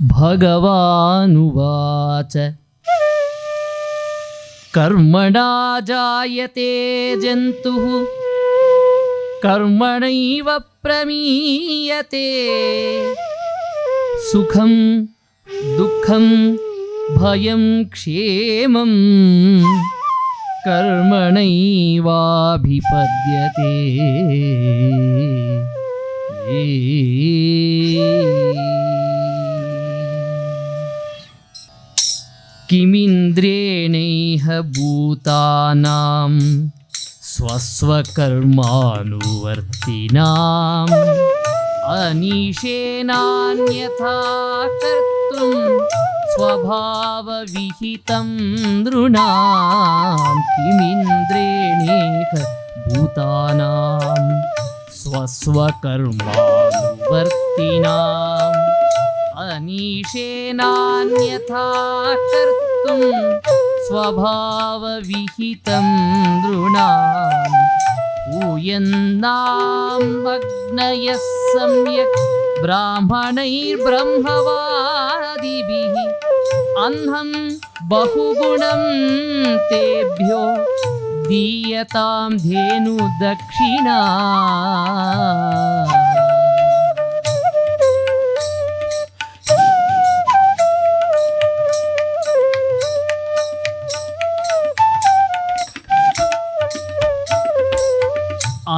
ಭಗವಾನುವಾಚ ಕರ್ಮಣಾ ಜಾಯತೆ ಜಂತುಃ ಕರ್ಮಣೈವ ಪ್ರಮೀಯತೆ ಸುಖಂ ದುಃಖಂ ಭಯಂ ಕ್ಷೇಮಂ ಕರ್ಮಣೈವಾಭಿಪದ್ಯತೆ. ಕಿಮಿಂದ್ರೇಣೈಹ ಭೂತಾನಾಂ ಸ್ವಸ್ವಕರ್ಮಾನುವರ್ತಿನಾಂ ಅನೀಶೇನಾನ್ಯಥಾ ಕರ್ತುಂ ಸ್ವಭಾವವಿಹಿತಂ ನೃಣಾಂ. ಕಿಮಿಂದ್ರೇಣೇಹ ಭೂತಾನಾಂ ಸ್ವಸ್ವಕರ್ಮಾನುವರ್ತಿನಾಂ ಅನೀಶೇನಾನ್ಯಥಾ ಕರ್ತುಂ ಸ್ವಭಾವವಿಹಿತಂ ನೃಣಾಂ. ಭೂಯನ್ನಾಂ ಅಗ್ನಯಃ ಸಮ್ಯಕ್ ಬ್ರಾಹ್ಮಣೈರ್ಬ್ರಹ್ಮವಾದಿಭಿಃ ಅಹಂ ಬಹುಗುಣಂ ತೇಭ್ಯೋ ದೀಯತಾಂ ಧೇನು ದಕ್ಷಿಣಾ.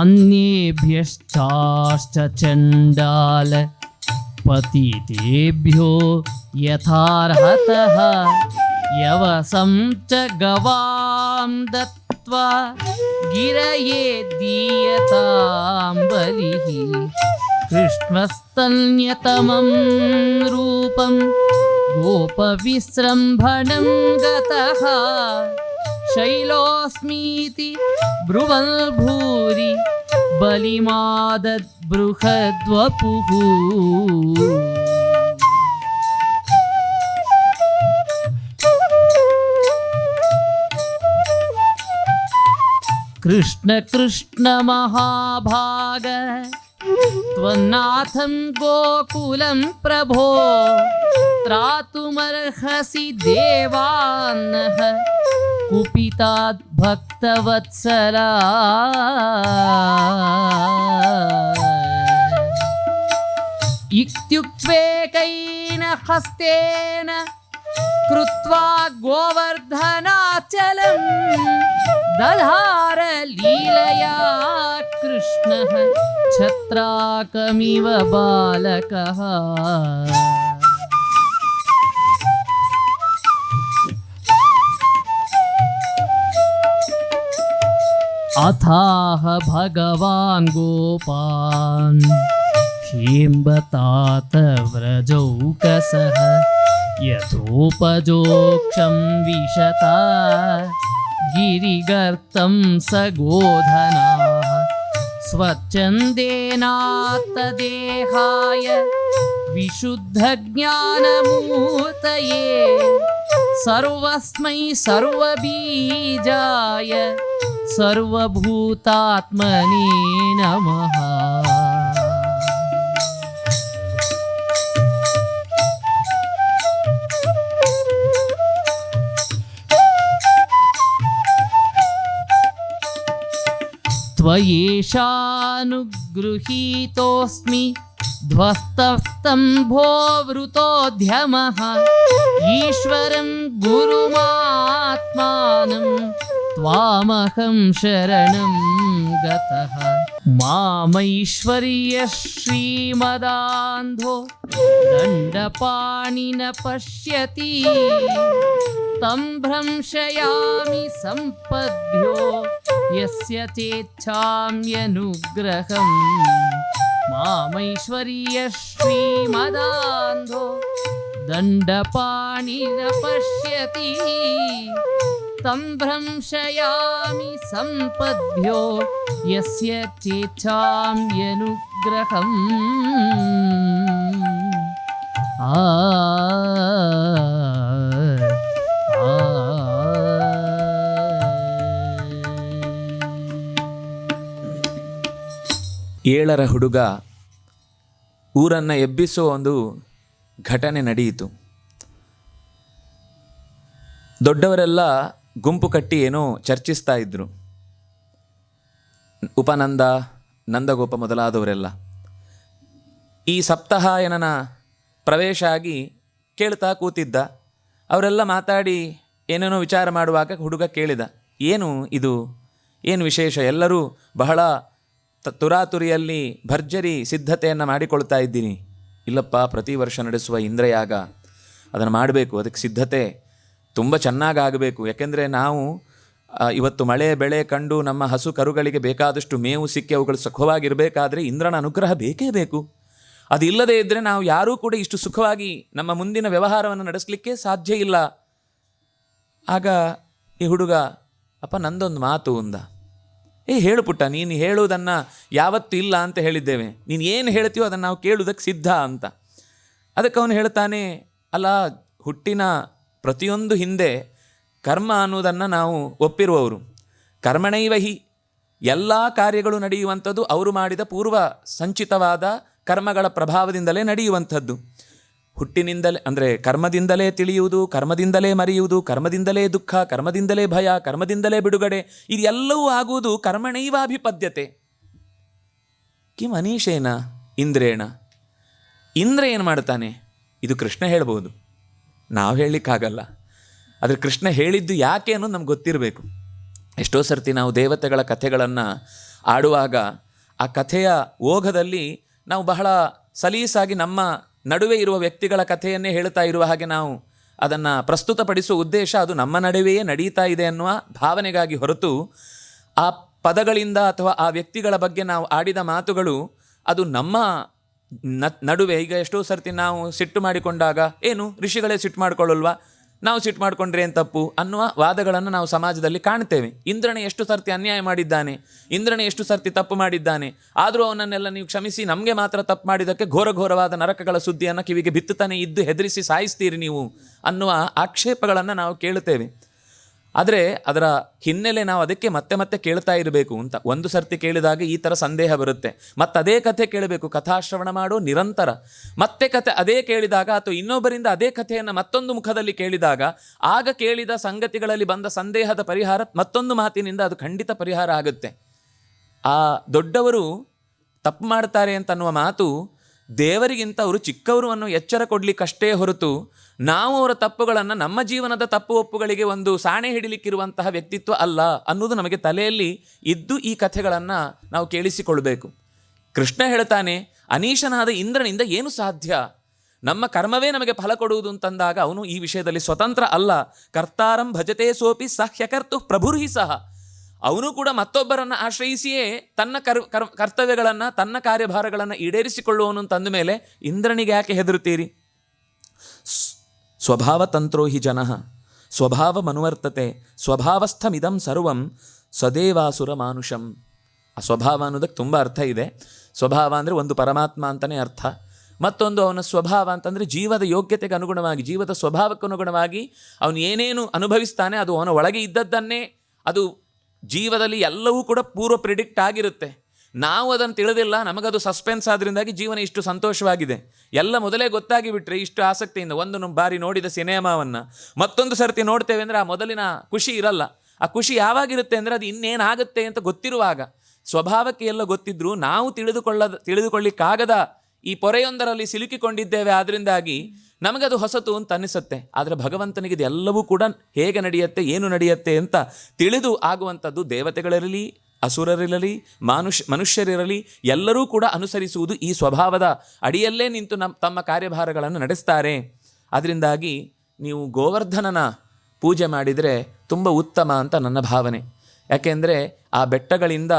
ಅನ್ಯೇಭ್ಯಶ್ಚಾಶ್ಚ ಚಂಡಾಲ ಪತಿತೇಭ್ಯೋ ಯಥಾರ್ಹತಃ ಯವಸಂ ಚ ಗವಾಂ ದತ್ವಾ ಗಿರಯೇ ದೀಯತಾಂ ಬಲಿಃ. ಕೃಷ್ಣಸ್ತನ್ಯತಮಂ ರೂಪಂ ಗೋಪವಿಸೃಂಭಣಂ ಗತಃ ಶೈಲೋಸ್ಮೀತಿ ಬ್ರುವನ್ ಭೂರಿ ಬಲಿಮಾದದ್ ಬೃಹದ್ವಪುಃ. ಕೃಷ್ಣ ಕೃಷ್ಣ ಮಹಾಭಾಗ ತ್ವನ್ನಾಥಂ ಗೋಕುಲಂ ಪ್ರಭೋ ತ್ರಾತುಮರ್ಹಸಿ ದೇವಾನ್ನಃ ಕುಪಿತಾತ್ ಭಕ್ತವತ್ಸಲ. ಇತ್ಯುಕ್ತ್ವೇಕೈನ ಹಸ್ತೇನ ಕೃತ್ವಾ ಗೋವರ್ಧನಾಚಲಂ ದಧಾರ ಲೀಲಯಾ ಕೃಷ್ಣಃ ಛತ್ರಾಕಮಿವ ಬಾಲಕಃ. ಅಥಾಹ ಭಗವಾನ್ ಗೋಪಾನ್ ಹೇಂಬತಾತ ವ್ರಜೌಕಸಃ ಯಥೋಪಜೋಕ್ಷಂ ವಿಶತ ಗಿರಿಗರ್ತಂ ಸ ಗೋಧನಾಃ ಸ್ವಚ್ಛಂದೇನಾತ್ತದೇಹಾಯ ವಿಶುದ್ಧಜ್ಞಾನಮೂರ್ತಯೇ ಸರ್ವಸ್ಮೈ ಸರ್ವಬೀಜಾಯ ಸರ್ವಭೂತಾತ್ಮನೇ ನಮಃ. ತ್ವಯೇಷಾನುಗೃಹೀತೋऽಸ್ಮಿ ಧ್ವಸ್ತಸ್ತಂಭೋ ವೃತೋದ್ಯಮಃ ಈಶ್ವರಂ ಗುರುಮಾತ್ಮಾನಂ ತ್ವಾಮಹಂ ಶರಣಂ ಗತಃ. ಮಾಮೈಶ್ವರ್ಯ ಶ್ರೀಮದಾಂಧೋ ದಂಡಪಾಣಿನ ಪಶ್ಯತಿ ತಂ ಭ್ರಂಶಯಾಮಿ ಸಂಪದ್ಭ್ಯೋ ಯಸ್ಯ ಚೇಚ್ಛಾಮ್ಯನುಗ್ರಹಂ. ಮಾಮೈಶ್ವರ್ಯ ಶ್ರೀಮದಾಂಧೋ ದಂಡಪಾಣಿನ ಪಶ್ಯತಿ ತಂ ಭ್ರಂಶಯಾಮಿ ಸಂಪದ್ಭ್ಯೋ ಯಸ್ಯ ಚೇಚ್ಛಾಮ್ಯನುಗ್ರಹಂ. ಏಳರ ಹುಡುಗ ಊರನ್ನು ಎಬ್ಬಿಸುವ ಒಂದು ಘಟನೆ ನಡೆಯಿತು. ದೊಡ್ಡವರೆಲ್ಲ ಗುಂಪು ಕಟ್ಟಿ ಏನೋ ಚರ್ಚಿಸ್ತಾ ಇದ್ದರು. ಉಪನಂದ, ನಂದಗೋಪ ಮೊದಲಾದವರೆಲ್ಲ ಈ ಸಪ್ತಾಹಾಯನನ ಪ್ರವೇಶ ಆಗಿ ಕೇಳ್ತಾ ಕೂತಿದ್ದ. ಅವರೆಲ್ಲ ಮಾತಾಡಿ ಏನೇನೋ ವಿಚಾರ ಮಾಡುವಾಗ ಹುಡುಗ ಕೇಳಿದ, ಏನು ಇದು, ಏನು ವಿಶೇಷ? ಎಲ್ಲರೂ ಬಹಳ ತುರಾತುರಿಯಲ್ಲಿ ಭರ್ಜರಿ ಸಿದ್ಧತೆಯನ್ನು ಮಾಡಿಕೊಳ್ತಾ ಇದ್ದೀನಿ. ಇಲ್ಲಪ್ಪ, ಪ್ರತಿ ವರ್ಷ ನಡೆಸುವ ಇಂದ್ರಯಾಗ, ಅದನ್ನು ಮಾಡಬೇಕು, ಅದಕ್ಕೆ ಸಿದ್ಧತೆ ತುಂಬ ಚೆನ್ನಾಗಾಗಬೇಕು. ಯಾಕೆಂದರೆ ನಾವು ಇವತ್ತು ಮಳೆ ಬೆಳೆ ಕಂಡು ನಮ್ಮ ಹಸು ಕರುಗಳಿಗೆ ಬೇಕಾದಷ್ಟು ಮೇವು ಸಿಕ್ಕಿ ಅವುಗಳು ಸುಖವಾಗಿರಬೇಕಾದ್ರೆ ಇಂದ್ರನ ಅನುಗ್ರಹ ಬೇಕೇ ಬೇಕು. ಅದಿಲ್ಲದೇ ಇದ್ದರೆ ನಾವು ಯಾರೂ ಕೂಡ ಇಷ್ಟು ಸುಖವಾಗಿ ನಮ್ಮ ಮುಂದಿನ ವ್ಯವಹಾರವನ್ನು ನಡೆಸಲಿಕ್ಕೆ ಸಾಧ್ಯ ಇಲ್ಲ. ಆಗ ಈ ಹುಡುಗ, ಅಪ್ಪ ನಂದೊಂದು ಮಾತು ಅಂದ. ಹೇಳು ಪುಟ್ಟ, ನೀನು ಹೇಳುವುದನ್ನು ಯಾವತ್ತೂ ಇಲ್ಲ ಅಂತ ಹೇಳಿದ್ದೇವೆ, ನೀನು ಏನು ಹೇಳ್ತೀಯೋ ಅದನ್ನು ನಾವು ಕೇಳುವುದಕ್ಕೆ ಸಿದ್ಧ ಅಂತ. ಅದಕ್ಕೆ ಅವನು ಹೇಳ್ತಾನೆ, ಅಲ್ಲ, ಹುಟ್ಟಿನ ಪ್ರತಿಯೊಂದು ಹಿಂದೆ ಕರ್ಮ ಅನ್ನೋದನ್ನು ನಾವು ಒಪ್ಪಿರುವವರು. ಕರ್ಮಣೈವ ಹಿ, ಎಲ್ಲ ಕಾರ್ಯಗಳು ನಡೆಯುವಂಥದ್ದು ಅವರು ಮಾಡಿದ ಪೂರ್ವ ಸಂಚಿತವಾದ ಕರ್ಮಗಳ ಪ್ರಭಾವದಿಂದಲೇ ನಡೆಯುವಂಥದ್ದು. ಹುಟ್ಟಿನಿಂದಲೇ ಅಂದರೆ ಕರ್ಮದಿಂದಲೇ ತಿಳಿಯುವುದು, ಕರ್ಮದಿಂದಲೇ ಮರೆಯುವುದು, ಕರ್ಮದಿಂದಲೇ ದುಃಖ, ಕರ್ಮದಿಂದಲೇ ಭಯ, ಕರ್ಮದಿಂದಲೇ ಬಿಡುಗಡೆ, ಇದೆಲ್ಲವೂ ಆಗುವುದು ಕರ್ಮಣೈವಾಭಿಪದ್ಯತೆ. ಕಿಂ ಅನೀಶೇನ ಇಂದ್ರೇಣ. ಇಂದ್ರ ಏನು ಮಾಡ್ತಾನೆ? ಇದು ಕೃಷ್ಣ ಹೇಳ್ಬೋದು, ನಾವು ಹೇಳಲಿಕ್ಕಾಗಲ್ಲ. ಆದರೆ ಕೃಷ್ಣ ಹೇಳಿದ್ದು ಯಾಕೆ ಅನ್ನೋದು ನಮ್ಗೆ ಗೊತ್ತಿರಬೇಕು. ಎಷ್ಟೋ ಸರ್ತಿ ನಾವು ದೇವತೆಗಳ ಕಥೆಗಳನ್ನು ಆಡುವಾಗ ಆ ಕಥೆಯ ಓಘದಲ್ಲಿ ನಾವು ಬಹಳ ಸಲೀಸಾಗಿ ನಮ್ಮ ನಡುವೆ ಇರುವ ವ್ಯಕ್ತಿಗಳ ಕಥೆಯನ್ನೇ ಹೇಳ್ತಾ ಇರುವ ಹಾಗೆ ನಾವು ಅದನ್ನು ಪ್ರಸ್ತುತಪಡಿಸುವ ಉದ್ದೇಶ ಅದು ನಮ್ಮ ನಡುವೆಯೇ ನಡೀತಾ ಇದೆ ಅನ್ನುವ ಭಾವನೆಗಾಗಿ ಹೊರತು ಆ ಪದಗಳಿಂದ ಅಥವಾ ಆ ವ್ಯಕ್ತಿಗಳ ಬಗ್ಗೆ ನಾವು ಆಡಿದ ಮಾತುಗಳು ಅದು ನಮ್ಮ ನಡುವೆ. ಈಗ ಎಷ್ಟೋ ಸರ್ತಿ ನಾವು ಸಿಟ್ಟು ಮಾಡಿಕೊಂಡಾಗ, ಏನು ಋಷಿಗಳೇ ಸಿಟ್ಟು ಮಾಡಿಕೊಳ್ಳಲ್ವಾ, ನಾವು ಸಿಟ್ಟು ಮಾಡಿಕೊಂಡ್ರೆ ಏನು ತಪ್ಪು ಅನ್ನುವ ವಾದಗಳನ್ನು ನಾವು ಸಮಾಜದಲ್ಲಿ ಕಾಣ್ತೇವೆ. ಇಂದ್ರನೇ ಎಷ್ಟು ಸರ್ತಿ ಅನ್ಯಾಯ ಮಾಡಿದ್ದಾನೆ, ಇಂದ್ರನೇ ಎಷ್ಟು ಸರ್ತಿ ತಪ್ಪು ಮಾಡಿದ್ದಾನೆ, ಆದರೂ ಅವನನ್ನೆಲ್ಲ ನೀವು ಕ್ಷಮಿಸಿ ನಮಗೆ ಮಾತ್ರ ತಪ್ಪು ಮಾಡಿದ್ದಕ್ಕೆ ಘೋರಘೋರವಾದ ನರಕಗಳ ಸುದ್ದಿಯನ್ನು ಕಿವಿಗೆ ಬಿತ್ತುತ್ತಾನೆ ಇದ್ದು ಹೆದರಿಸಿ ಸಾಯಿಸ್ತೀರಿ ನೀವು ಅನ್ನುವ ಆಕ್ಷೇಪಗಳನ್ನು ನಾವು ಕೇಳುತ್ತೇವೆ. ಆದರೆ ಅದರ ಹಿನ್ನೆಲೆ ನಾವು ಅದಕ್ಕೆ ಮತ್ತೆ ಮತ್ತೆ ಕೇಳ್ತಾ ಇರಬೇಕು ಅಂತ. ಒಂದು ಸರ್ತಿ ಕೇಳಿದಾಗ ಈ ಥರ ಸಂದೇಹ ಬರುತ್ತೆ, ಮತ್ತೆ ಅದೇ ಕಥೆ ಕೇಳಬೇಕು, ಕಥಾಶ್ರವಣ ಮಾಡೋ ನಿರಂತರ. ಮತ್ತೆ ಕಥೆ ಅದೇ ಕೇಳಿದಾಗ ಅಥವಾ ಇನ್ನೊಬ್ಬರಿಂದ ಅದೇ ಕಥೆಯನ್ನು ಮತ್ತೊಂದು ಮುಖದಲ್ಲಿ ಕೇಳಿದಾಗ ಆಗ ಕೇಳಿದ ಸಂಗತಿಗಳಲ್ಲಿ ಬಂದ ಸಂದೇಹದ ಪರಿಹಾರ ಮತ್ತೊಂದು ಮಾತಿನಿಂದ ಅದು ಖಂಡಿತ ಪರಿಹಾರ ಆಗುತ್ತೆ. ಆ ದೊಡ್ಡವರು ತಪ್ಪು ಮಾಡ್ತಾರೆ ಅಂತನ್ನುವ ಮಾತು ದೇವರಿಗಿಂತ ಅವರು ಚಿಕ್ಕವರು ಅನ್ನೋ ಎಚ್ಚರ ಕೊಡಲಿಕ್ಕಷ್ಟೇ ಹೊರತು ನಾವು ಅವರ ತಪ್ಪುಗಳನ್ನು ನಮ್ಮ ಜೀವನದ ತಪ್ಪು ಒಪ್ಪುಗಳಿಗೆ ಒಂದು ಸಾಣೆ ಹಿಡಿಲಿಕ್ಕಿರುವಂತಹ ವ್ಯಕ್ತಿತ್ವ ಅಲ್ಲ ಅನ್ನೋದು ನಮಗೆ ತಲೆಯಲ್ಲಿ ಇದ್ದು ಈ ಕಥೆಗಳನ್ನು ನಾವು ಕೇಳಿಸಿಕೊಳ್ಬೇಕು. ಕೃಷ್ಣ ಹೇಳ್ತಾನೆ, ಅನೀಶನಾದ ಇಂದ್ರನಿಂದ ಏನು ಸಾಧ್ಯ? ನಮ್ಮ ಕರ್ಮವೇ ನಮಗೆ ಫಲ ಕೊಡುವುದು ಅಂತಂದಾಗ ಅವನು ಈ ವಿಷಯದಲ್ಲಿ ಸ್ವತಂತ್ರ ಅಲ್ಲ. ಕರ್ತಾರಂ ಭಜತೆ ಸೋಪಿ ಸಹ್ಯಕರ್ತು ಪ್ರಭುರ್ಹಿ ಸಹ. ಅವನು ಕೂಡ ಮತ್ತೊಬ್ಬರನ್ನು ಆಶ್ರಯಿಸಿಯೇ ತನ್ನ ಕರ್ತವ್ಯಗಳನ್ನು ತನ್ನ ಕಾರ್ಯಭಾರಗಳನ್ನು ಈಡೇರಿಸಿಕೊಳ್ಳುವವನು ತಂದ ಮೇಲೆ ಇಂದ್ರನಿಗೆ ಯಾಕೆ ಹೆದರುತ್ತೀರಿ? ಸ್ವಭಾವತಂತ್ರೋ ಹಿ ಜನಃ ಸ್ವಭಾವಮನುವರ್ತತೆ ಸ್ವಭಾವಸ್ಥಮಿದಂ ಸರ್ವಂ ಸದೇವಾಸುರ ಮಾನುಷಂ. ಆ ಸ್ವಭಾವ ಅನ್ನೋದಕ್ಕೆ ತುಂಬ ಅರ್ಥ ಇದೆ. ಸ್ವಭಾವ ಅಂದರೆ ಒಂದು ಪರಮಾತ್ಮ ಅಂತಲೇ ಅರ್ಥ. ಮತ್ತೊಂದು ಅವನ ಸ್ವಭಾವ ಅಂತಂದರೆ ಜೀವದ ಯೋಗ್ಯತೆಗೆ ಅನುಗುಣವಾಗಿ, ಜೀವದ ಸ್ವಭಾವಕ್ಕೆ ಅನುಗುಣವಾಗಿ ಅವನು ಏನೇನು ಅನುಭವಿಸ್ತಾನೆ ಅದು ಅವನ ಒಳಗೆ ಇದ್ದದ್ದನ್ನೇ. ಅದು ಜೀವದಲ್ಲಿ ಎಲ್ಲವೂ ಕೂಡ ಪೂರ್ವ ಪ್ರಿಡಿಕ್ಟ್ ಆಗಿರುತ್ತೆ. ನಾವು ಅದನ್ನು ತಿಳಿದಿಲ್ಲ, ನಮಗದು ಸಸ್ಪೆನ್ಸ್ ಆದ್ರಿಂದಾಗಿ ಜೀವನ ಇಷ್ಟು ಸಂತೋಷವಾಗಿದೆ. ಎಲ್ಲ ಮೊದಲೇ ಗೊತ್ತಾಗಿ ಬಿಟ್ರೆ ಇಷ್ಟು ಆಸಕ್ತಿಯಿಂದ ಒಂದು ಬಾರಿ ನೋಡಿದ ಸಿನಿಮಾವನ್ನು ಮತ್ತೊಂದು ಸರ್ತಿ ನೋಡ್ತೇವೆ ಅಂದರೆ ಆ ಮೊದಲಿನ ಖುಷಿ ಇರಲ್ಲ. ಆ ಖುಷಿ ಯಾವಾಗಿರುತ್ತೆ ಅಂದರೆ ಅದು ಇನ್ನೇನಾಗುತ್ತೆ ಅಂತ ಗೊತ್ತಿರುವಾಗ. ಸ್ವಭಾವಕ್ಕೆ ಎಲ್ಲ ಗೊತ್ತಿದ್ರೂ ನಾವು ತಿಳಿದುಕೊಳ್ಳಿಕ್ಕಾಗದ ಈ ಪೊರೆಯೊಂದರಲ್ಲಿ ಸಿಲುಕಿಕೊಂಡಿದ್ದೇವೆ. ಆದ್ದರಿಂದಾಗಿ ನಮಗದು ಹೊಸತು ಅಂತ ಅನ್ನಿಸುತ್ತೆ. ಆದರೆ ಭಗವಂತನಿಗೆ ಇದೆಲ್ಲವೂ ಕೂಡ ಹೇಗೆ ನಡೆಯುತ್ತೆ, ಏನು ನಡೆಯುತ್ತೆ ಅಂತ ತಿಳಿದು ಆಗುವಂಥದ್ದು. ದೇವತೆಗಳಿರಲಿ, ಅಸುರರಿರಲಿ, ಮನುಷ್ಯರಿರಲಿ ಎಲ್ಲರೂ ಕೂಡ ಅನುಸರಿಸುವುದು ಈ ಸ್ವಭಾವದ ಅಡಿಯಲ್ಲೇ ನಿಂತು ತಮ್ಮ ಕಾರ್ಯಭಾರಗಳನ್ನು ನಡೆಸ್ತಾರೆ. ಅದರಿಂದಾಗಿ ನೀವು ಗೋವರ್ಧನನ ಪೂಜೆ ಮಾಡಿದರೆ ತುಂಬ ಉತ್ತಮ ಅಂತ ನನ್ನ ಭಾವನೆ. ಯಾಕೆಂದರೆ ಆ ಬೆಟ್ಟಗಳಿಂದ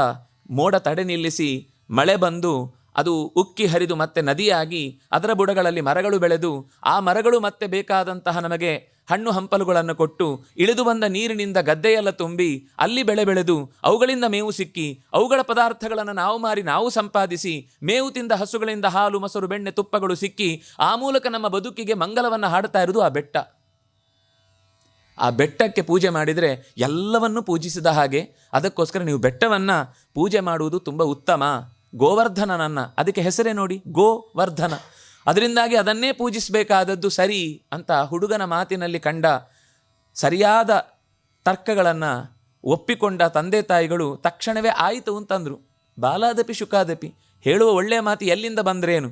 ಮೋಡ ತಡೆ ನಿಲ್ಲಿಸಿ ಮಳೆ ಬಂದು ಅದು ಉಕ್ಕಿ ಹರಿದು ಮತ್ತೆ ನದಿಯಾಗಿ ಅದರ ಬುಡಗಳಲ್ಲಿ ಮರಗಳು ಬೆಳೆದು ಆ ಮರಗಳು ಮತ್ತೆ ಬೇಕಾದಂತಹ ನಮಗೆ ಹಣ್ಣು ಹಂಪಲುಗಳನ್ನು ಕೊಟ್ಟು ಇಳಿದು ಬಂದ ನೀರಿನಿಂದ ಗದ್ದೆಯೆಲ್ಲ ತುಂಬಿ ಅಲ್ಲಿ ಬೆಳೆ ಬೆಳೆದು ಅವುಗಳಿಂದ ಮೇವು ಸಿಕ್ಕಿ ಅವುಗಳ ಪದಾರ್ಥಗಳನ್ನು ನಾವು ಮಾರಿ ನಾವು ಸಂಪಾದಿಸಿ ಮೇವು ತಿಂದ ಹಸುಗಳಿಂದ ಹಾಲು ಮೊಸರು ಬೆಣ್ಣೆ ತುಪ್ಪಗಳು ಸಿಕ್ಕಿ ಆ ಮೂಲಕ ನಮ್ಮ ಬದುಕಿಗೆ ಮಂಗಲವನ್ನು ಹಾಡ್ತಾ ಇರೋದು ಆ ಬೆಟ್ಟ. ಆ ಬೆಟ್ಟಕ್ಕೆ ಪೂಜೆ ಮಾಡಿದರೆ ಎಲ್ಲವನ್ನೂ ಪೂಜಿಸಿದ ಹಾಗೆ. ಅದಕ್ಕೋಸ್ಕರ ನೀವು ಬೆಟ್ಟವನ್ನು ಪೂಜೆ ಮಾಡುವುದು ತುಂಬ ಉತ್ತಮ. ಗೋವರ್ಧನನನ್ನು, ಅದಕ್ಕೆ ಹೆಸರೇ ನೋಡಿ ಗೋವರ್ಧನ. ಅದರಿಂದಾಗಿ ಅದನ್ನೇ ಪೂಜಿಸಬೇಕಾದದ್ದು ಸರಿ ಅಂತ ಹುಡುಗನ ಮಾತಿನಲ್ಲಿ ಕಂಡ ಸರಿಯಾದ ತರ್ಕಗಳನ್ನು ಒಪ್ಪಿಕೊಂಡ ತಂದೆ ತಾಯಿಗಳು ತಕ್ಷಣವೇ ಆಯಿತು ಅಂತಂದರು. ಬಾಲಾದಪಿ ಶುಕಾದಪಿ, ಹೇಳುವ ಒಳ್ಳೆಯ ಮಾತು ಎಲ್ಲಿಂದ ಬಂದ್ರೇನು?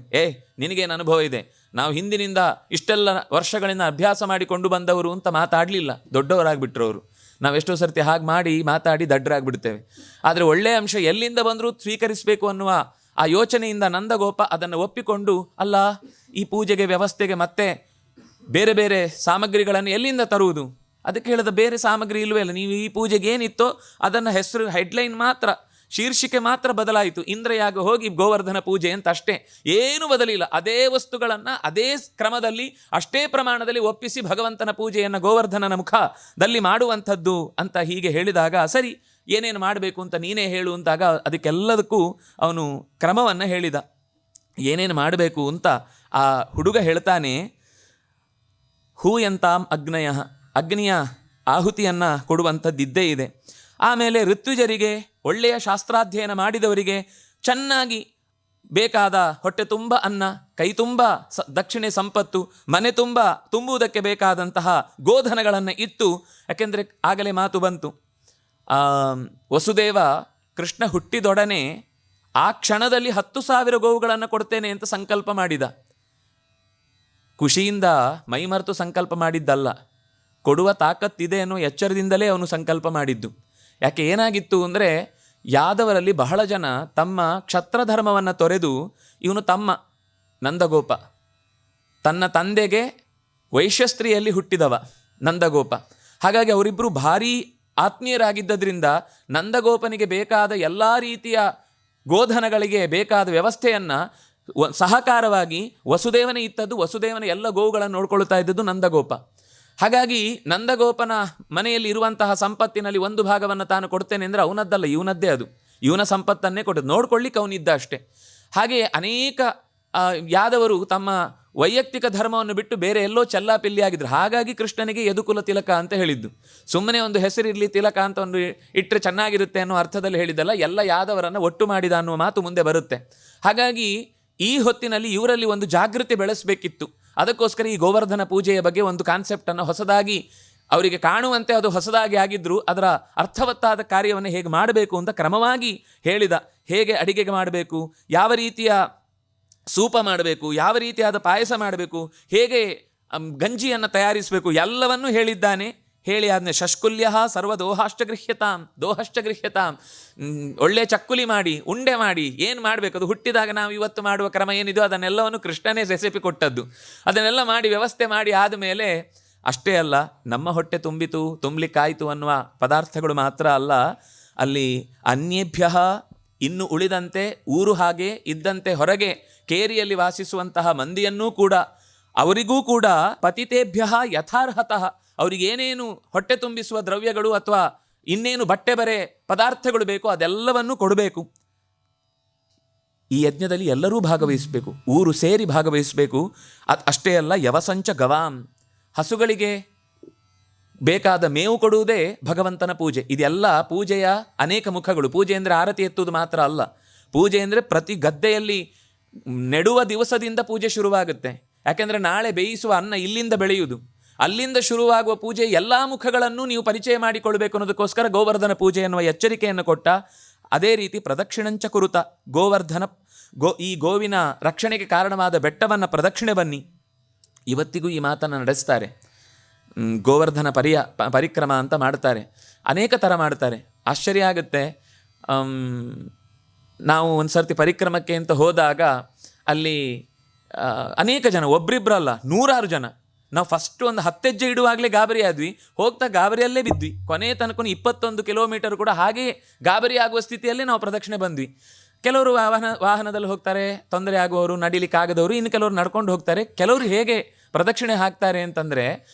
ನಿನಗೇನು ಅನುಭವ ಇದೆ, ನಾವು ಹಿಂದಿನಿಂದ ಇಷ್ಟೆಲ್ಲ ವರ್ಷಗಳಿಂದ ಅಭ್ಯಾಸ ಮಾಡಿಕೊಂಡು ಬಂದವರು ಅಂತ ಮಾತಾಡಲಿಲ್ಲ, ದೊಡ್ಡವರಾಗ್ಬಿಟ್ರು ಅವರು. ನಾವೆಷ್ಟೋ ಸರ್ತಿ ಹಾಗೆ ಮಾಡಿ ಮಾತಾಡಿ ದಡ್ಡರಾಗ್ಬಿಡ್ತೇವೆ. ಆದರೆ ಒಳ್ಳೆಯ ಅಂಶ ಎಲ್ಲಿಂದ ಬಂದರೂ ಸ್ವೀಕರಿಸಬೇಕು ಅನ್ನುವ ಆ ಯೋಚನೆಯಿಂದ ನಂದಗೋಪ ಅದನ್ನು ಒಪ್ಪಿಕೊಂಡು, ಅಲ್ಲ ಈ ಪೂಜೆಗೆ ವ್ಯವಸ್ಥೆಗೆ ಮತ್ತೆ ಬೇರೆ ಬೇರೆ ಸಾಮಗ್ರಿಗಳನ್ನು ಎಲ್ಲಿಂದ ತರುವುದು? ಅದಕ್ಕೆ ಹೇಳಿದ ಬೇರೆ ಸಾಮಗ್ರಿ ಇಲ್ಲವೇ ಇಲ್ಲ, ನೀವು ಈ ಪೂಜೆಗೆ ಏನಿತ್ತೋ ಅದನ್ನು ಹೆಸರು ಹೆಡ್ಲೈನ್ ಮಾತ್ರ, ಶೀರ್ಷಿಕೆ ಮಾತ್ರ ಬದಲಾಯಿತು, ಇಂದ್ರಯಾಗ ಹೋಗಿ ಗೋವರ್ಧನ ಪೂಜೆ ಅಂತ ಅಷ್ಟೇ, ಏನೂ ಬದಲಿಲ್ಲ. ಅದೇ ವಸ್ತುಗಳನ್ನು ಅದೇ ಕ್ರಮದಲ್ಲಿ ಅಷ್ಟೇ ಪ್ರಮಾಣದಲ್ಲಿ ಒಪ್ಪಿಸಿ ಭಗವಂತನ ಪೂಜೆಯನ್ನು ಗೋವರ್ಧನನ ಮುಖದಲ್ಲಿ ಮಾಡುವಂಥದ್ದು ಅಂತ ಹೀಗೆ ಹೇಳಿದಾಗ, ಸರಿ ಏನೇನು ಮಾಡಬೇಕು ಅಂತ ನೀನೇ ಹೇಳು ಅಂತಾಗ ಅದಕ್ಕೆಲ್ಲದಕ್ಕೂ ಅವನು ಕ್ರಮವನ್ನು ಹೇಳಿದ. ಏನೇನು ಮಾಡಬೇಕು ಅಂತ ಆ ಹುಡುಗ ಹೇಳ್ತಾನೆ. ಹೂಯಂತಾಂ ಅಗ್ನಯ, ಅಗ್ನಿಯ ಆಹುತಿಯನ್ನು ಕೊಡುವಂಥದ್ದಿದ್ದೇ ಇದೆ. ಆಮೇಲೆ ಋತ್ವಿಜರಿಗೆ, ಒಳ್ಳೆಯ ಶಾಸ್ತ್ರಾಧ್ಯಯನ ಮಾಡಿದವರಿಗೆ ಚೆನ್ನಾಗಿ ಬೇಕಾದ ಹೊಟ್ಟೆ ತುಂಬ ಅನ್ನ, ಕೈ ತುಂಬ ದಕ್ಷಿಣೆ ಸಂಪತ್ತು, ಮನೆ ತುಂಬ ತುಂಬುವುದಕ್ಕೆ ಬೇಕಾದಂತಹ ಗೋಧನಗಳನ್ನು ಇತ್ತು. ಯಾಕೆಂದರೆ ಆಗಲೇ ಮಾತು ಬಂತು, ವಸುದೇವ ಕೃಷ್ಣ ಹುಟ್ಟಿದೊಡನೆ ಆ ಕ್ಷಣದಲ್ಲಿ 10,000 ಗೋವುಗಳನ್ನು ಕೊಡ್ತೇನೆ ಅಂತ ಸಂಕಲ್ಪ ಮಾಡಿದ. ಖುಷಿಯಿಂದ ಮೈಮರೆತು ಸಂಕಲ್ಪ ಮಾಡಿದ್ದಲ್ಲ, ಕೊಡುವ ತಾಕತ್ತಿದೆ ಅನ್ನೋ ಎಚ್ಚರದಿಂದಲೇ ಅವನು ಸಂಕಲ್ಪ ಮಾಡಿದ್ದು. ಯಾಕೆ ಏನಾಗಿತ್ತು ಅಂದರೆ, ಯಾದವರಲ್ಲಿ ಬಹಳ ಜನ ತಮ್ಮ ಕ್ಷತ್ರಧರ್ಮವನ್ನು ತೊರೆದು, ಇವನು ತಮ್ಮ ನಂದಗೋಪ ತನ್ನ ತಂದೆಗೆ ವೈಶ್ಯಸ್ತ್ರೀಯಲ್ಲಿ ಹುಟ್ಟಿದವ ನಂದಗೋಪ, ಹಾಗಾಗಿ ಅವರಿಬ್ಬರು ಭಾರೀ ಆತ್ಮೀಯರಾಗಿದ್ದರಿಂದ ನಂದಗೋಪನಿಗೆ ಬೇಕಾದ ಎಲ್ಲ ರೀತಿಯ ಗೋಧನಗಳಿಗೆ ಬೇಕಾದ ವ್ಯವಸ್ಥೆಯನ್ನು ಸಹಕಾರವಾಗಿ ವಸುದೇವನೇ ಇತ್ತದ್ದು, ವಸುದೇವನ ಎಲ್ಲ ಗೋವುಗಳನ್ನು ನೋಡ್ಕೊಳ್ತಾ ಇದ್ದದ್ದು ನಂದಗೋಪ. ಹಾಗಾಗಿ ನಂದಗೋಪನ ಮನೆಯಲ್ಲಿ ಇರುವಂತಹ ಸಂಪತ್ತಿನಲ್ಲಿ ಒಂದು ಭಾಗವನ್ನು ತಾನು ಕೊಡ್ತೇನೆ ಅಂದರೆ ಅವನದ್ದಲ್ಲ, ಇವನದ್ದೇ ಅದು, ಇವನ ಸಂಪತ್ತನ್ನೇ ಕೊಟ್ಟದ್ದು, ನೋಡ್ಕೊಳ್ಳಿಕ್ಕೆ ಅವನಿದ್ದ ಅಷ್ಟೇ. ಹಾಗೆಯೇ ಅನೇಕ ಯಾದವರು ತಮ್ಮ ವೈಯಕ್ತಿಕ ಧರ್ಮವನ್ನು ಬಿಟ್ಟು ಬೇರೆ ಎಲ್ಲೋ ಚೆಲ್ಲಾಪಿಲ್ಲಿಯಾಗಿದ್ರು. ಹಾಗಾಗಿ ಕೃಷ್ಣನಿಗೆ ಯದುಕುಲ ತಿಲಕ ಅಂತ ಹೇಳಿದ್ದು. ಸುಮ್ಮನೆ ಒಂದು ಹೆಸರಿರಲಿ ತಿಲಕ ಅಂತ ಒಂದು ಇಟ್ಟರೆ ಚೆನ್ನಾಗಿರುತ್ತೆ ಅನ್ನೋ ಅರ್ಥದಲ್ಲಿ ಹೇಳಿದ್ದಲ್ಲ, ಎಲ್ಲ ಯಾದವರನ್ನು ಒಟ್ಟು ಮಾಡಿದ ಅನ್ನುವ ಮಾತು ಮುಂದೆ ಬರುತ್ತೆ. ಹಾಗಾಗಿ ಈ ಹೊತ್ತಿನಲ್ಲಿ ಇವರಲ್ಲಿ ಒಂದು ಜಾಗೃತಿ ಬೆಳೆಸಬೇಕಿತ್ತು. ಅದಕ್ಕೋಸ್ಕರ ಈ ಗೋವರ್ಧನ ಪೂಜೆಯ ಬಗ್ಗೆ ಒಂದು ಕಾನ್ಸೆಪ್ಟನ್ನು ಹೊಸದಾಗಿ ಅವರಿಗೆ ಕಾಣುವಂತೆ ಅದು ಹೊಸದಾಗಿ ಆಗಿದ್ದರೂ ಅದರ ಅರ್ಥವತ್ತಾದ ಕಾರ್ಯವನ್ನು ಹೇಗೆ ಮಾಡಬೇಕು ಅಂತ ಕ್ರಮವಾಗಿ ಹೇಳಿದ. ಹೇಗೆ ಅಡಿಗೆಗೆ ಮಾಡಬೇಕು, ಯಾವ ರೀತಿಯ ಸೂಪ ಮಾಡಬೇಕು, ಯಾವ ರೀತಿಯಾದ ಪಾಯಸ ಮಾಡಬೇಕು, ಹೇಗೆ ಗಂಜಿಯನ್ನು ತಯಾರಿಸಬೇಕು, ಎಲ್ಲವನ್ನೂ ಹೇಳಿದ್ದಾನೆ. ಹೇಳಿ ಆದ್ಮೇಲೆ ಶಷ್ಕುಲ್ಯ ಸರ್ವ ದೋಹಶ್ಚಗೃಹ್ಯತಾಂ, ಒಳ್ಳೆ ಚಕ್ಕುಲಿ ಮಾಡಿ ಉಂಡೆ ಮಾಡಿ ಏನು ಮಾಡಬೇಕು ಅದು ಹುಟ್ಟಿದಾಗ ನಾವು ಇವತ್ತು ಮಾಡುವ ಕ್ರಮ ಏನಿದೆಯೋ ಅದನ್ನೆಲ್ಲವನ್ನು ಕೃಷ್ಣನೇ ರೆಸಿಪಿ ಕೊಟ್ಟದ್ದು. ಅದನ್ನೆಲ್ಲ ಮಾಡಿ ವ್ಯವಸ್ಥೆ ಮಾಡಿ ಆದಮೇಲೆ ಅಷ್ಟೇ ಅಲ್ಲ, ನಮ್ಮ ಹೊಟ್ಟೆ ತುಂಬಲಿಕ್ಕಾಯಿತು ಅನ್ನುವ ಪದಾರ್ಥಗಳು ಮಾತ್ರ ಅಲ್ಲ, ಅಲ್ಲಿ ಅನ್ಯೇಭ್ಯ ಇನ್ನು ಉಳಿದಂತೆ ಊರು ಹಾಗೆ ಇದ್ದಂತೆ ಹೊರಗೆ ಕೇರಿಯಲ್ಲಿ ವಾಸಿಸುವಂತಹ ಮಂದಿಯನ್ನೂ ಕೂಡ, ಅವರಿಗೂ ಕೂಡ ಪತಿತೇಭ್ಯ ಯಥಾರ್ಹತಃ, ಅವರಿಗೇನೇನು ಹೊಟ್ಟೆ ತುಂಬಿಸುವ ದ್ರವ್ಯಗಳು ಅಥವಾ ಇನ್ನೇನು ಬಟ್ಟೆ ಬರೆ ಪದಾರ್ಥಗಳು ಬೇಕೋ ಅದೆಲ್ಲವನ್ನೂ ಕೊಡಬೇಕು. ಈ ಯಜ್ಞದಲ್ಲಿ ಎಲ್ಲರೂ ಭಾಗವಹಿಸಬೇಕು, ಊರು ಸೇರಿ ಭಾಗವಹಿಸಬೇಕು. ಅಷ್ಟೇ ಅಲ್ಲ, ಯವಸಂಚ ಗವಾಂ, ಹಸುಗಳಿಗೆ ಬೇಕಾದ ಮೇವು ಕೊಡುವುದೇ ಭಗವಂತನ ಪೂಜೆ. ಇದೆಲ್ಲ ಪೂಜೆಯ ಅನೇಕ ಮುಖಗಳು. ಪೂಜೆ ಅಂದರೆ ಆರತಿ ಎತ್ತುವುದು ಮಾತ್ರ ಅಲ್ಲ, ಪೂಜೆ ಅಂದರೆ ಪ್ರತಿ ಗದ್ದೆಯಲ್ಲಿ ನೆಡುವ ದಿವಸದಿಂದ ಪೂಜೆ ಶುರುವಾಗುತ್ತೆ. ಯಾಕೆಂದರೆ ನಾಳೆ ಬೇಯಿಸುವ ಅನ್ನ ಇಲ್ಲಿಂದ ಬೆಳೆಯುವುದು, ಅಲ್ಲಿಂದ ಶುರುವಾಗುವ ಪೂಜೆ ಎಲ್ಲ ಮುಖಗಳನ್ನು ನೀವು ಪರಿಚಯ ಮಾಡಿಕೊಳ್ಬೇಕು ಅನ್ನೋದಕ್ಕೋಸ್ಕರ ಗೋವರ್ಧನ ಪೂಜೆ ಎನ್ನುವ ಎಚ್ಚರಿಕೆಯನ್ನು ಕೊಟ್ಟ. ಅದೇ ರೀತಿ ಪ್ರದಕ್ಷಿಣಂಚ ಕುರುತ, ಈ ಗೋವಿನ ರಕ್ಷಣೆಗೆ ಕಾರಣವಾದ ಬೆಟ್ಟವನ್ನು ಪ್ರದಕ್ಷಿಣೆ ಬನ್ನಿ. ಇವತ್ತಿಗೂ ಈ ಮಾತನ್ನು ನಡೆಸ್ತಾರೆ. ಗೋವರ್ಧನ ಪರಿಕ್ರಮ ಅಂತ ಮಾಡ್ತಾರೆ, ಅನೇಕ ಥರ ಮಾಡ್ತಾರೆ. ಆಶ್ಚರ್ಯ ಆಗುತ್ತೆ. ನಾವು ಒಂದು ಸರ್ತಿ ಪರಿಕ್ರಮಕ್ಕೆ ಅಂತ ಹೋದಾಗ ಅಲ್ಲಿ ಅನೇಕ ಜನ, ಒಬ್ರಿಬ್ರಲ್ಲ 100 ಜನ. ನಾವು ಫಸ್ಟ್ ಒಂದು 10 ಹೆಜ್ಜೆ ಇಡುವಾಗಲೇ ಗಾಬರಿ ಆದ್ವಿ, ಹೋಗ್ತಾ ಗಾಬರಿಯಲ್ಲೇ ಬಿದ್ವಿ. ಕೊನೆ ತನಕ 21 ಕಿಲೋಮೀಟರ್ ಕೂಡ ಹಾಗೆ ಗಾಬರಿ ಆಗುವ ಸ್ಥಿತಿಯಲ್ಲೇ ನಾವು ಪ್ರದಕ್ಷಿಣೆ ಬಂದ್ವಿ. ಕೆಲವರು ವಾಹನದಲ್ಲಿ ಹೋಗ್ತಾರೆ, ತೊಂದರೆ ಆಗುವವರು, ನಡಿಲಿಕ್ಕಾಗದವರು, ಇನ್ನು ಕೆಲವರು ನಡ್ಕೊಂಡು ಹೋಗ್ತಾರೆ. ಕೆಲವರು ಹೇಗೆ ಪ್ರದಕ್ಷಿಣೆ ಹಾಕ್ತಾರೆ ಅಂತಂದರೆ,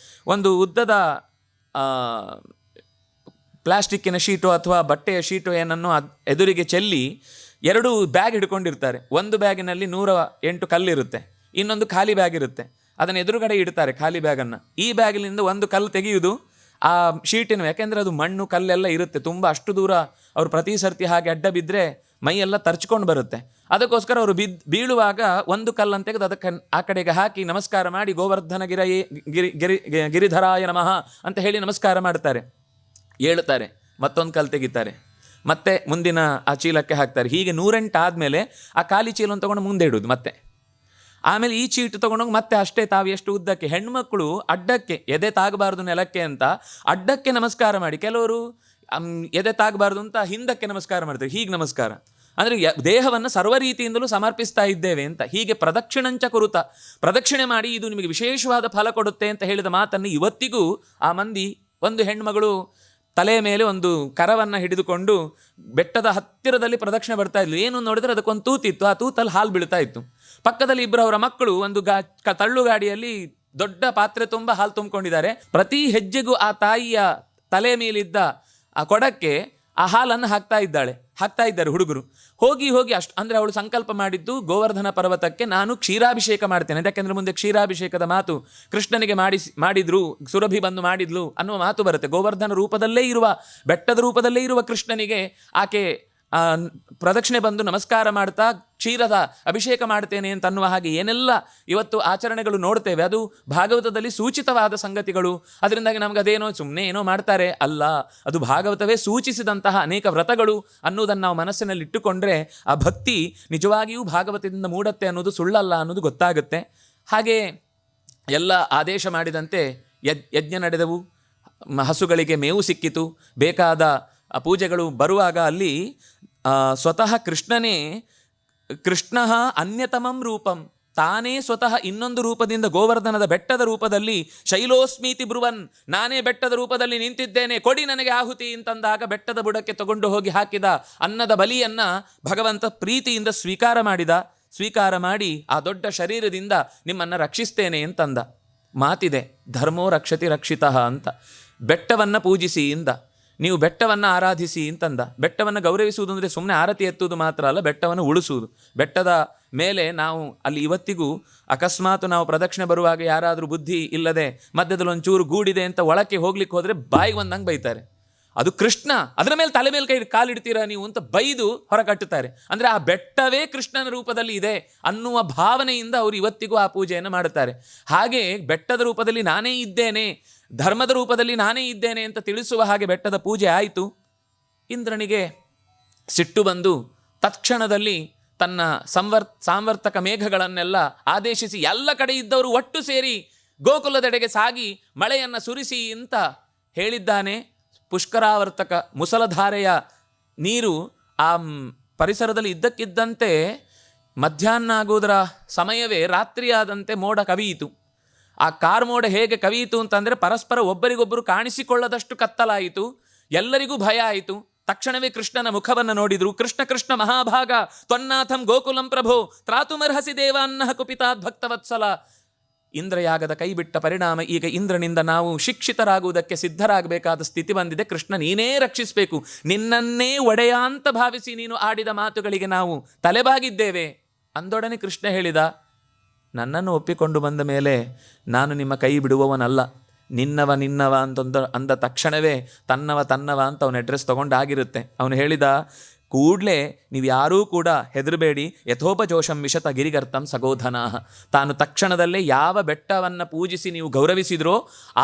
ಒಂದು ಉದ್ದದ ಪ್ಲಾಸ್ಟಿಕ್ಕಿನ ಶೀಟು ಅಥವಾ ಬಟ್ಟೆಯ ಶೀಟು ಏನನ್ನು ಎದುರಿಗೆ ಚೆಲ್ಲಿ 2 ಬ್ಯಾಗ್ ಹಿಡ್ಕೊಂಡಿರ್ತಾರೆ. ಒಂದು ಬ್ಯಾಗಿನಲ್ಲಿ 108 ಕಲ್ಲಿರುತ್ತೆ, ಇನ್ನೊಂದು ಖಾಲಿ ಬ್ಯಾಗ್ ಇರುತ್ತೆ. ಅದನ್ನು ಎದುರುಗಡೆ ಇಡ್ತಾರೆ ಖಾಲಿ ಬ್ಯಾಗನ್ನು. ಈ ಬ್ಯಾಗಿನಿಂದ ಒಂದು ಕಲ್ಲು ತೆಗೆಯುವುದು ಆ ಶೀಟಿನ, ಯಾಕೆಂದರೆ ಅದು ಮಣ್ಣು ಕಲ್ಲೆಲ್ಲ ಇರುತ್ತೆ ತುಂಬ, ಅಷ್ಟು ದೂರ ಅವ್ರು ಪ್ರತಿ ಸರ್ತಿ ಹಾಗೆ ಅಡ್ಡ ಬಿದ್ದರೆ ಮೈಯೆಲ್ಲ ತರ್ಚ್ಕೊಂಡು ಬರುತ್ತೆ. ಅದಕ್ಕೋಸ್ಕರ ಅವರು ಬೀಳುವಾಗ ಒಂದು ಕಲ್ಲನ್ನು ತೆಗೆದು ಅದಕ್ಕೆ ಆ ಕಡೆಗೆ ಹಾಕಿ ನಮಸ್ಕಾರ ಮಾಡಿ ಗೋವರ್ಧನ ಗಿರಿಧರಾಯ ನಮಃ ಅಂತ ಹೇಳಿ ನಮಸ್ಕಾರ ಮಾಡ್ತಾರೆ, ಏಳುತ್ತಾರೆ, ಮತ್ತೊಂದು ಕಲ್ಲು ತೆಗಿತಾರೆ, ಮತ್ತೆ ಮುಂದಿನ ಆ ಚೀಲಕ್ಕೆ ಹಾಕ್ತಾರೆ. ಹೀಗೆ 108 ಆದಮೇಲೆ ಆ ಖಾಲಿ ಚೀಲವನ್ನು ತೊಗೊಂಡು ಮುಂದೆ ಇಡೋದು ಮತ್ತೆ. ಆಮೇಲೆ ಈ ಚೀಟು ತೊಗೊಂಡೋಗಿ ಮತ್ತೆ ಅಷ್ಟೇ ತಾವು ಎಷ್ಟು ಉದ್ದಕ್ಕೆ. ಹೆಣ್ಮಕ್ಳು ಅಡ್ಡಕ್ಕೆ ಎದೆ ತಾಗಬಾರ್ದು ನೆಲಕ್ಕೆ ಅಂತ ಅಡ್ಡಕ್ಕೆ ನಮಸ್ಕಾರ ಮಾಡಿ, ಕೆಲವರು ಎದೆ ತಾಗಬಾರ್ದು ಅಂತ ಹಿಂದಕ್ಕೆ ನಮಸ್ಕಾರ ಮಾಡ್ತಾರೆ. ಹೀಗೆ ನಮಸ್ಕಾರ ಅಂದರೆ ದೇಹವನ್ನು ಸರ್ವ ರೀತಿಯಿಂದಲೂ ಸಮರ್ಪಿಸ್ತಾ ಇದ್ದೇವೆ ಅಂತ. ಹೀಗೆ ಪ್ರದಕ್ಷಿಣಂಚ ಕುರುತ, ಪ್ರದಕ್ಷಿಣೆ ಮಾಡಿ ಇದು ನಿಮಗೆ ವಿಶೇಷವಾದ ಫಲ ಕೊಡುತ್ತೆ ಅಂತ ಹೇಳಿದ ಮಾತನ್ನು ಇವತ್ತಿಗೂ ಆ ಮಂದಿ, ಒಂದು ಹೆಣ್ಮಗಳು ತಲೆಯ ಮೇಲೆ ಒಂದು ಕರವನ್ನು ಹಿಡಿದುಕೊಂಡು ಬೆಟ್ಟದ ಹತ್ತಿರದಲ್ಲಿ ಪ್ರದಕ್ಷಿಣೆ ಬರ್ತಾ ಇದ್ಲು. ಏನು ನೋಡಿದ್ರೆ ಅದಕ್ಕೊಂದು ತೂತಿತ್ತು, ಆ ತೂತಲ್ಲಿ ಹಾಲು ಬೀಳ್ತಾ ಇತ್ತು. ಪಕ್ಕದಲ್ಲಿ ಇಬ್ಬರು ಅವರ ಮಕ್ಕಳು ಒಂದು ತಳ್ಳು ಗಾಡಿಯಲ್ಲಿ ದೊಡ್ಡ ಪಾತ್ರೆ ತುಂಬ ಹಾಲು ತುಂಬಿಕೊಂಡಿದ್ದಾರೆ. ಪ್ರತಿ ಹೆಜ್ಜೆಗೂ ಆ ತಾಯಿಯ ತಲೆ ಮೇಲಿದ್ದ ಆ ಕೊಡಕ್ಕೆ ಆ ಹಾಲನ್ನು ಹಾಕ್ತಾ ಇದ್ದಾರೆ ಹುಡುಗರು. ಹೋಗಿ ಅಷ್ಟು ಅಂದರೆ ಅವಳು ಸಂಕಲ್ಪ ಮಾಡಿದ್ದು ಗೋವರ್ಧನ ಪರ್ವತಕ್ಕೆ ನಾನು ಕ್ಷೀರಾಭಿಷೇಕ ಮಾಡ್ತೇನೆ, ಯಾಕೆಂದರೆ ಮುಂದೆ ಕ್ಷೀರಾಭಿಷೇಕದ ಮಾತು ಕೃಷ್ಣನಿಗೆ ಮಾಡಿದ್ರು, ಸುರಭಿ ಬಂದು ಮಾಡಿದ್ಲು ಅನ್ನುವ ಮಾತು ಬರುತ್ತೆ. ಗೋವರ್ಧನ ರೂಪದಲ್ಲೇ ಇರುವ, ಬೆಟ್ಟದ ರೂಪದಲ್ಲೇ ಇರುವ ಕೃಷ್ಣನಿಗೆ ಆಕೆ ಪ್ರದಕ್ಷಿಣೆ ಬಂದು ನಮಸ್ಕಾರ ಮಾಡ್ತಾ ಕ್ಷೀರದ ಅಭಿಷೇಕ ಮಾಡ್ತೇನೆ ಅಂತ ಅನ್ನುವ ಹಾಗೆ ಏನೆಲ್ಲ ಇವತ್ತು ಆಚರಣೆಗಳು ನೋಡ್ತೇವೆ, ಅದು ಭಾಗವತದಲ್ಲಿ ಸೂಚಿತವಾದ ಸಂಗತಿಗಳು. ಅದರಿಂದಾಗಿ ನಮ್ಗೆ ಅದೇನೋ ಸುಮ್ಮನೆ ಏನೋ ಮಾಡ್ತಾರೆ ಅಲ್ಲ, ಅದು ಭಾಗವತವೇ ಸೂಚಿಸಿದಂತಹ ಅನೇಕ ವ್ರತಗಳು ಅನ್ನೋದನ್ನು ನಾವು ಮನಸ್ಸಿನಲ್ಲಿ ಇಟ್ಟುಕೊಂಡ್ರೆ ಆ ಭಕ್ತಿ ನಿಜವಾಗಿಯೂ ಭಾಗವತದಿಂದ ಮೂಡುತ್ತೆ ಅನ್ನೋದು ಸುಳ್ಳಲ್ಲ ಅನ್ನೋದು ಗೊತ್ತಾಗುತ್ತೆ. ಹಾಗೆ ಎಲ್ಲ ಆದೇಶ ಮಾಡಿದಂತೆ ಯಜ್ಞ ನಡೆದವು, ಹಸುಗಳಿಗೆ ಮೇವು ಸಿಕ್ಕಿತು, ಬೇಕಾದ ಪೂಜೆಗಳು ಬರುವಾಗ ಅಲ್ಲಿ ಸ್ವತಃ ಕೃಷ್ಣ ಅನ್ಯತಮಂ ರೂಪಂ, ತಾನೇ ಸ್ವತಃ ಇನ್ನೊಂದು ರೂಪದಿಂದ ಗೋವರ್ಧನದ ಬೆಟ್ಟದ ರೂಪದಲ್ಲಿ ಶೈಲೋಸ್ಮೀತಿ ಬ್ರುವನ್, ನಾನೇ ಬೆಟ್ಟದ ರೂಪದಲ್ಲಿ ನಿಂತಿದ್ದೇನೆ, ಕೊಡಿ ನನಗೆ ಆಹುತಿ ಅಂತಂದಾಗ ಬೆಟ್ಟದ ಬುಡಕ್ಕೆ ತಗೊಂಡು ಹೋಗಿ ಹಾಕಿದ ಅನ್ನದ ಬಲಿಯನ್ನ ಭಗವಂತ ಪ್ರೀತಿಯಿಂದ ಸ್ವೀಕಾರ ಮಾಡಿ ಆ ದೊಡ್ಡ ಶರೀರದಿಂದ ನಿಮ್ಮನ್ನು ರಕ್ಷಿಸ್ತೇನೆ ಅಂತಂದ. ಮಾತಿದೆ, ಧರ್ಮೋ ರಕ್ಷತಿ ರಕ್ಷಿತಃ ಅಂತ. ಬೆಟ್ಟವನ್ನು ಪೂಜಿಸಿ ಇಂದ, ನೀವು ಬೆಟ್ಟವನ್ನು ಆರಾಧಿಸಿ ಅಂತಂದ. ಬೆಟ್ಟವನ್ನು ಗೌರವಿಸುವುದು ಅಂದರೆ ಸುಮ್ಮನೆ ಆರತಿ ಎತ್ತುವುದು ಮಾತ್ರ ಅಲ್ಲ, ಬೆಟ್ಟವನ್ನು ಉಳಿಸುವುದು. ಬೆಟ್ಟದ ಮೇಲೆ ನಾವು ಅಲ್ಲಿ ಇವತ್ತಿಗೂ ಅಕಸ್ಮಾತ್ ನಾವು ಪ್ರದಕ್ಷಿಣೆ ಬರುವಾಗ ಯಾರಾದರೂ ಬುದ್ಧಿ ಇಲ್ಲದೆ ಮಧ್ಯದಲ್ಲಿ ಒಂಚೂರು ಗೂಡಿದೆ ಅಂತ ಒಳಕ್ಕೆ ಹೋಗ್ಲಿಕ್ಕೆ ಹೋದರೆ ಬಾಯಿಗೆ ಬಂದಂಗೆ ಬೈತಾರೆ. ಅದು ಕೃಷ್ಣ, ಅದರ ಮೇಲೆ ತಲೆ ಮೇಲೆ ಕಾಲಿಡ್ತೀರಾ ನೀವು ಅಂತ ಬೈದು ಹೊರಕಟ್ಟುತ್ತಾರೆ. ಅಂದರೆ ಆ ಬೆಟ್ಟವೇ ಕೃಷ್ಣನ ರೂಪದಲ್ಲಿ ಇದೆ ಅನ್ನುವ ಭಾವನೆಯಿಂದ ಅವರು ಇವತ್ತಿಗೂ ಆ ಪೂಜೆಯನ್ನು ಮಾಡುತ್ತಾರೆ. ಹಾಗೆ ಬೆಟ್ಟದ ರೂಪದಲ್ಲಿ ನಾನೇ ಇದ್ದೇನೆ, ಧರ್ಮದ ರೂಪದಲ್ಲಿ ನಾನೇ ಇದ್ದೇನೆ ಅಂತ ತಿಳಿಸುವ ಹಾಗೆ ಬೆಟ್ಟದ ಪೂಜೆ ಆಯಿತು. ಇಂದ್ರನಿಗೆ ಸಿಟ್ಟು ಬಂದು ತತ್ಕ್ಷಣದಲ್ಲಿ ತನ್ನ ಸಾಂವರ್ತಕ ಮೇಘಗಳನ್ನೆಲ್ಲ ಆದೇಶಿಸಿ ಎಲ್ಲ ಕಡೆ ಇದ್ದವರು ಒಟ್ಟು ಸೇರಿ ಗೋಕುಲದೆಡೆಗೆ ಸಾಗಿ ಮಳೆಯನ್ನು ಸುರಿಸಿ ಅಂತ ಹೇಳಿದ್ದಾನೆ. ಪುಷ್ಕರಾವರ್ತಕ ಮುಸಲಧಾರೆಯ ನೀರು ಆ ಪರಿಸರದಲ್ಲಿ ಇದ್ದಕ್ಕಿದ್ದಂತೆ ಮಧ್ಯಾಹ್ನ ಆಗುವುದರ ಸಮಯವೇ ರಾತ್ರಿಯಾದಂತೆ ಮೋಡ ಕವಿಯಿತು. ಆ ಕಾರ್ಮೋಡ ಹೇಗೆ ಕವಿಯಿತು ಅಂತಂದರೆ ಪರಸ್ಪರ ಒಬ್ಬರಿಗೊಬ್ಬರು ಕಾಣಿಸಿಕೊಳ್ಳದಷ್ಟು ಕತ್ತಲಾಯಿತು. ಎಲ್ಲರಿಗೂ ಭಯ ಆಯಿತು. ತಕ್ಷಣವೇ ಕೃಷ್ಣನ ಮುಖವನ್ನು ನೋಡಿದ್ರು. ಕೃಷ್ಣ ಮಹಾಭಾಗ ತ್ವನ್ನಾಥಂ ಗೋಕುಲಂ ಪ್ರಭೋ ತ್ರಾತುಮರ್ಹಸಿ ದೇವಾನ್ನಃ ಕುಪಿತಾದ್ ಭಕ್ತವತ್ಸಲ. ಇಂದ್ರಯಾಗದ ಕೈ ಬಿಟ್ಟ ಪರಿಣಾಮ ಈಗ ಇಂದ್ರನಿಂದ ನಾವು ಶಿಕ್ಷಿತರಾಗುವುದಕ್ಕೆ ಸಿದ್ಧರಾಗಬೇಕಾದ ಸ್ಥಿತಿ ಬಂದಿದೆ. ಕೃಷ್ಣ ನೀನೇ ರಕ್ಷಿಸಬೇಕು, ನಿನ್ನನ್ನೇ ಒಡೆಯ ಅಂತ ಭಾವಿಸಿ ನೀನು ಆಡಿದ ಮಾತುಗಳಿಗೆ ನಾವು ತಲೆಬಾಗಿದ್ದೇವೆ ಅಂದೊಡನೆ ಕೃಷ್ಣ ಹೇಳಿದ, ನನ್ನನ್ನು ಒಪ್ಪಿಕೊಂಡು ಬಂದ ಮೇಲೆ ನಾನು ನಿಮ್ಮ ಕೈ ಬಿಡುವವನಲ್ಲ, ನಿನ್ನವ ಅಂದ ತಕ್ಷಣವೇ ತನ್ನವ ಅಂತ ಅವನ ಅಡ್ರೆಸ್ ತೊಗೊಂಡಾಗಿರುತ್ತೆ. ಅವನು ಹೇಳಿದ ಕೂಡಲೇ ನೀವು ಯಾರೂ ಕೂಡ ಹೆದರಬೇಡಿ, ಯಥೋಪಜೋಷಂ ವಿಶತ ಗಿರಿಗರ್ತಂ ಸಗೋಧನಾಹ. ತಾನು ತಕ್ಷಣದಲ್ಲೇ ಯಾವ ಬೆಟ್ಟವನ್ನು ಪೂಜಿಸಿ ನೀವು ಗೌರವಿಸಿದ್ರೋ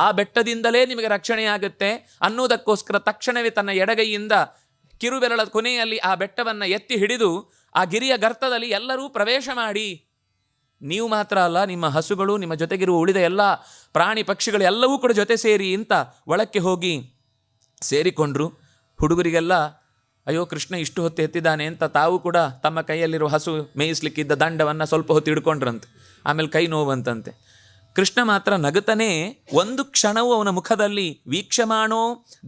ಆ ಬೆಟ್ಟದಿಂದಲೇ ನಿಮಗೆ ರಕ್ಷಣೆಯಾಗುತ್ತೆ ಅನ್ನೋದಕ್ಕೋಸ್ಕರ ತಕ್ಷಣವೇ ತನ್ನ ಎಡಗೈಯಿಂದ ಕಿರುಬೆರಳ ಕೊನೆಯಲ್ಲಿ ಆ ಬೆಟ್ಟವನ್ನು ಎತ್ತಿ ಹಿಡಿದು ಆ ಗಿರಿಯ ಗರ್ತದಲ್ಲಿ ಎಲ್ಲರೂ ಪ್ರವೇಶ ಮಾಡಿ, ನೀವು ಮಾತ್ರ ಅಲ್ಲ ನಿಮ್ಮ ಹಸುಗಳು, ನಿಮ್ಮ ಜೊತೆಗಿರುವ ಉಳಿದ ಎಲ್ಲ ಪ್ರಾಣಿ ಪಕ್ಷಿಗಳು ಎಲ್ಲವೂ ಕೂಡ ಜೊತೆ ಸೇರಿ ಅಂತ ಒಳಕ್ಕೆ ಹೋಗಿ ಸೇರಿಕೊಂಡ್ರು. ಹುಡುಗರಿಗೆಲ್ಲ ಅಯ್ಯೋ ಕೃಷ್ಣ ಇಷ್ಟು ಹೊತ್ತು ಎತ್ತಿದ್ದಾನೆ ಅಂತ ತಾವು ಕೂಡ ತಮ್ಮ ಕೈಯಲ್ಲಿರುವ ಹಸು ಮೇಯಿಸ್ಲಿಕ್ಕಿದ್ದ ದಂಡವನ್ನು ಸ್ವಲ್ಪ ಹೊತ್ತು ಹಿಡ್ಕೊಂಡ್ರಂತೆ. ಆಮೇಲೆ ಕೈ ನೋವಂತಂತೆ. ಕೃಷ್ಣ ಮಾತ್ರ ನಗುತ್ತನೇ ಒಂದು ಕ್ಷಣವೂ ಅವನ ಮುಖದಲ್ಲಿ ವೀಕ್ಷಮಾಣೋ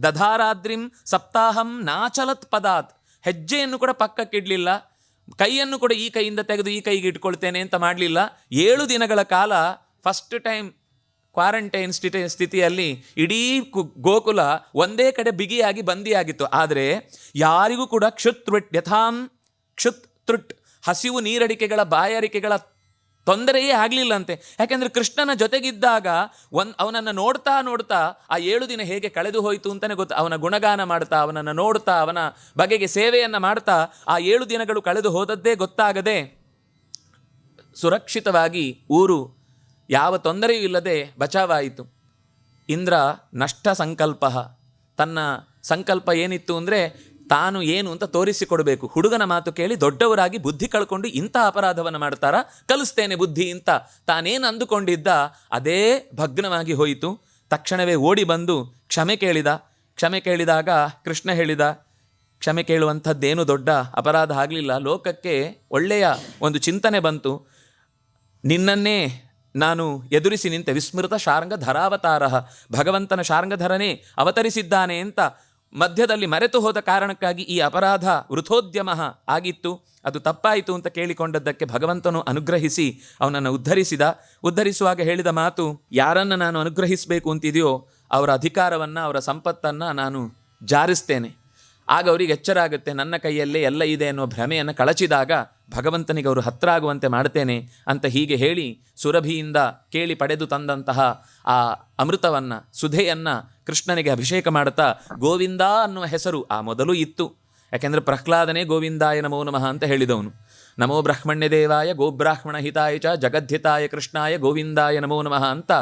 ದಧಾರಾದ್ರಿಂ ಸಪ್ತಾಹಂ ನಾಚಲತ್ ಪದಾತ್, ಹೆಜ್ಜೆಯನ್ನು ಕೂಡ ಪಕ್ಕಕ್ಕಿಡಲಿಲ್ಲ, ಕೈಯನ್ನು ಕೂಡ ಈ ಕೈಯಿಂದ ತೆಗೆದು ಈ ಕೈಗೆ ಇಟ್ಕೊಳ್ತೇನೆ ಅಂತ ಮಾಡಲಿಲ್ಲ. 7 ದಿನಗಳ ಕಾಲ ಫಸ್ಟ್ ಟೈಮ್ ಕ್ವಾರಂಟೈನ್ ಸ್ಥಿತಿಯಲ್ಲಿ ಇಡೀ ಗೋಕುಲ ಒಂದೇ ಕಡೆ ಬಿಗಿಯಾಗಿ ಬಂದಿಯಾಗಿತ್ತು. ಆದರೆ ಯಾರಿಗೂ ಕೂಡ ಕ್ಷುತ್ ತೃಟ್ ಹಸಿವು ನೀರಡಿಕೆಗಳ ಬಾಯಾರಿಕೆಗಳ ತೊಂದರೆಯೇ ಆಗಲಿಲ್ಲಂತೆ. ಯಾಕೆಂದರೆ ಕೃಷ್ಣನ ಜೊತೆಗಿದ್ದಾಗ ಅವನನ್ನು ನೋಡ್ತಾ ನೋಡ್ತಾ ಆ 7 ದಿನ ಹೇಗೆ ಕಳೆದು ಹೋಯಿತು ಅಂತಲೇ ಗೊತ್ತು. ಅವನ ಗುಣಗಾನ ಮಾಡ್ತಾ, ಅವನನ್ನು ನೋಡ್ತಾ, ಅವನ ಬಗೆಗೆ ಸೇವೆಯನ್ನು ಮಾಡ್ತಾ ಆ 7 ದಿನಗಳು ಕಳೆದು ಹೋದದ್ದೇ ಗೊತ್ತಾಗದೆ ಸುರಕ್ಷಿತವಾಗಿ ಊರು ಯಾವ ತೊಂದರೆಯೂ ಇಲ್ಲದೆ ಬಚಾವಾಯಿತು. ಇಂದ್ರ ನಷ್ಟ ಸಂಕಲ್ಪ, ತನ್ನ ಸಂಕಲ್ಪ ಏನಿತ್ತು ಅಂದರೆ ತಾನು ಏನು ಅಂತ ತೋರಿಸಿಕೊಡಬೇಕು. ಹುಡುಗನ ಮಾತು ಕೇಳಿ ದೊಡ್ಡವರಾಗಿ ಬುದ್ಧಿ ಕಳ್ಕೊಂಡು ಇಂಥ ಅಪರಾಧವನ್ನು ಮಾಡ್ತಾರಾ, ಕಲಿಸ್ತೇನೆ ಬುದ್ಧಿ ಅಂತ ತಾನೇನು ಅಂದುಕೊಂಡಿದ್ದ ಅದೇ ಭಗ್ನವಾಗಿ ಹೋಯಿತು. ತಕ್ಷಣವೇ ಓಡಿ ಬಂದು ಕ್ಷಮೆ ಕೇಳಿದ. ಕ್ಷಮೆ ಕೇಳಿದಾಗ ಕೃಷ್ಣ ಹೇಳಿದ, ಕ್ಷಮೆ ಕೇಳುವಂಥದ್ದೇನು ದೊಡ್ಡ ಅಪರಾಧ ಆಗಲಿಲ್ಲ, ಲೋಕಕ್ಕೆ ಒಳ್ಳೆಯ ಒಂದು ಚಿಂತನೆ ಬಂತು, ನಿನ್ನನ್ನೇ ನಾನು ಎದುರಿಸಿ ನಿಂತೆ. ವಿಸ್ಮೃತ ಶಾರ್ಂಗಧರಾವತಾರ, ಭಗವಂತನ ಶಾರ್ಂಗಧರನೇ ಅವತರಿಸಿದ್ದಾನೆ ಅಂತ ಮಧ್ಯದಲ್ಲಿ ಮರೆತು ಹೋದ ಕಾರಣಕ್ಕಾಗಿ ಈ ಅಪರಾಧ ವೃಥೋದ್ಯಮ ಆಗಿತ್ತು, ಅದು ತಪ್ಪಾಯಿತು ಅಂತ ಕೇಳಿಕೊಂಡದ್ದಕ್ಕೆ ಭಗವಂತನು ಅನುಗ್ರಹಿಸಿ ಅವನನ್ನು ಉದ್ಧರಿಸುವಾಗ ಹೇಳಿದ ಮಾತು, ಯಾರನ್ನು ನಾನು ಅನುಗ್ರಹಿಸಬೇಕು ಅಂತಿದೆಯೋ ಅವರ ಅಧಿಕಾರವನ್ನು, ಅವರ ಸಂಪತ್ತನ್ನು ನಾನು ಜಾರಿಸ್ತೇನೆ. ಆಗ ಅವರಿಗೆ ಎಚ್ಚರ ಆಗುತ್ತೆ, ನನ್ನ ಕೈಯಲ್ಲೇ ಎಲ್ಲ ಇದೆ ಅನ್ನೋ ಭ್ರಮೆಯನ್ನು ಕಳಚಿದಾಗ ಭಗವಂತನಿಗೆ ಅವರು ಹತ್ರ ಆಗುವಂತೆ ಮಾಡ್ತೇನೆ ಅಂತ ಹೀಗೆ ಹೇಳಿ ಸುರಭಿಯಿಂದ ಕೇಳಿ ಪಡೆದು ತಂದಂತಹ ಆ ಅಮೃತವನ್ನು, ಸುಧೆಯನ್ನು ಕೃಷ್ಣನಿಗೆ ಅಭಿಷೇಕ ಮಾಡುತ್ತಾ ಗೋವಿಂದ ಅನ್ನುವ ಹೆಸರು ಆ ಮೊದಲು ಇತ್ತು. ಯಾಕೆಂದರೆ ಪ್ರಹ್ಲಾದನೇ ಗೋವಿಂದಾಯ ನಮೋ ನಮಃ ಅಂತ ಹೇಳಿದವನು. ನಮೋ ಬ್ರಹ್ಮಣ್ಯ ದೇವಾಯ ಗೋಬ್ರಾಹ್ಮಣ ಹಿತಾಯ ಚ ಜಗದ್ಧಿತಾಯ ಕೃಷ್ಣಾಯ ಗೋವಿಂದಾಯ ನಮೋ ನಮಃ ಅಂತ